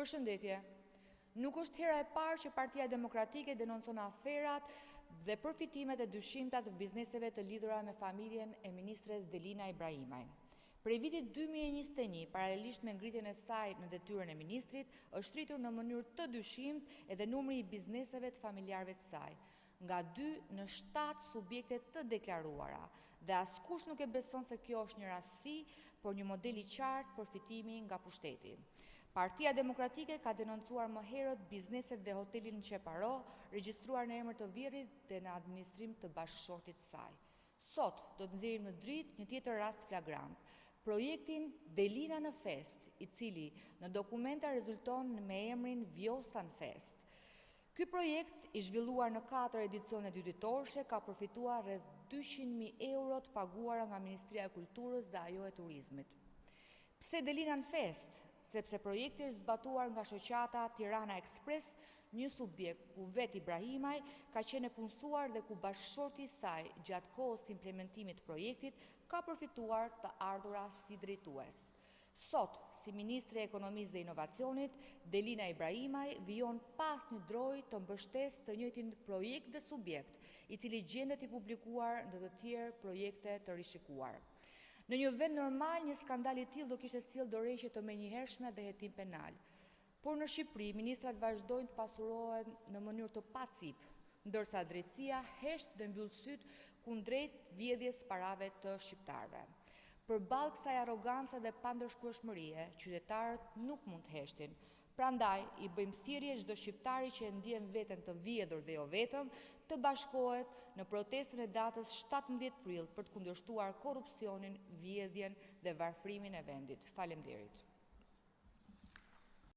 Përshëndetje. Nuk është hera e parë që Partia Demokratike denoncon aferat dhe përfitimet e dyshimta të bizneseve të lidhura me familjen e ministres Delina Ibrahimaj. Prej vitit 2021, paralelisht me ngritjen e saj në detyrën e ministrit, është rritur në mënyrë të dyshimt edhe numri i bizneseve të familjarëve të saj, nga 2 në 7 subjekte të deklaruara, dhe askush nuk e beson se kjo është një rastësi, por një model i qartë përfitimi nga pushteti. Partia Demokratike ka denoncuar më herët bizneset dhe hotelin në Qeparo, regjistruar në emër të Vjerrit dhe në administrim të bashkëshortit të saj. Sot do të nxjerrim në dritë një tjetër rast flagrant, projektin Delina në Fest, i cili në dokumenta rezulton me emrin Vjosan Fest. Ky projekt, i zhvilluar në 4 edicione dytitorshe, ka përfituar rreth 200.000 euro të paguara nga Ministria e Kulturës dhe ajo e Turizmit. Pse Delina në Fest? Sepse projekti është zbatuar nga shoqata Tirana Express, një subjekt ku vet Ibrahimaj ka qenë e punësuar dhe ku bashkëshorti i saj gjatë kohës së implementimit të projektit ka përfituar të ardhura si drejtues. Sot, si Ministre e Ekonomisë dhe Inovacionit, Delina Ibrahimaj vijon pas një droj të mbështesë të njëjtin projekt dhe subjekt, i cili gjendet i publikuar në të tjerë projekte të rishikuar. Në një vend normal, një skandal i tillë do kishte sjellë dorëheqje të menjëhershme dhe hetim penal. Por në Shqipëri, ministrat vazhdojnë të pasurohen në mënyrë të pacip, ndërsa drejtësia hesht dhe mbyll syt kundrejt vjedhjes parave të shqiptarëve. Përballë kësaj arrogancë dhe pandërshkueshmërie, qytetarët nuk mund të heshtin. Prandaj, i bëjmë thirrje çdo shqiptari që e ndjen veten të vjedhur dhe jo vetëm, të bashkohet në protestën e datës 17 prill për të kundërshtuar korrupsionin, vjedhjen dhe varfërimin e vendit. Faleminderit.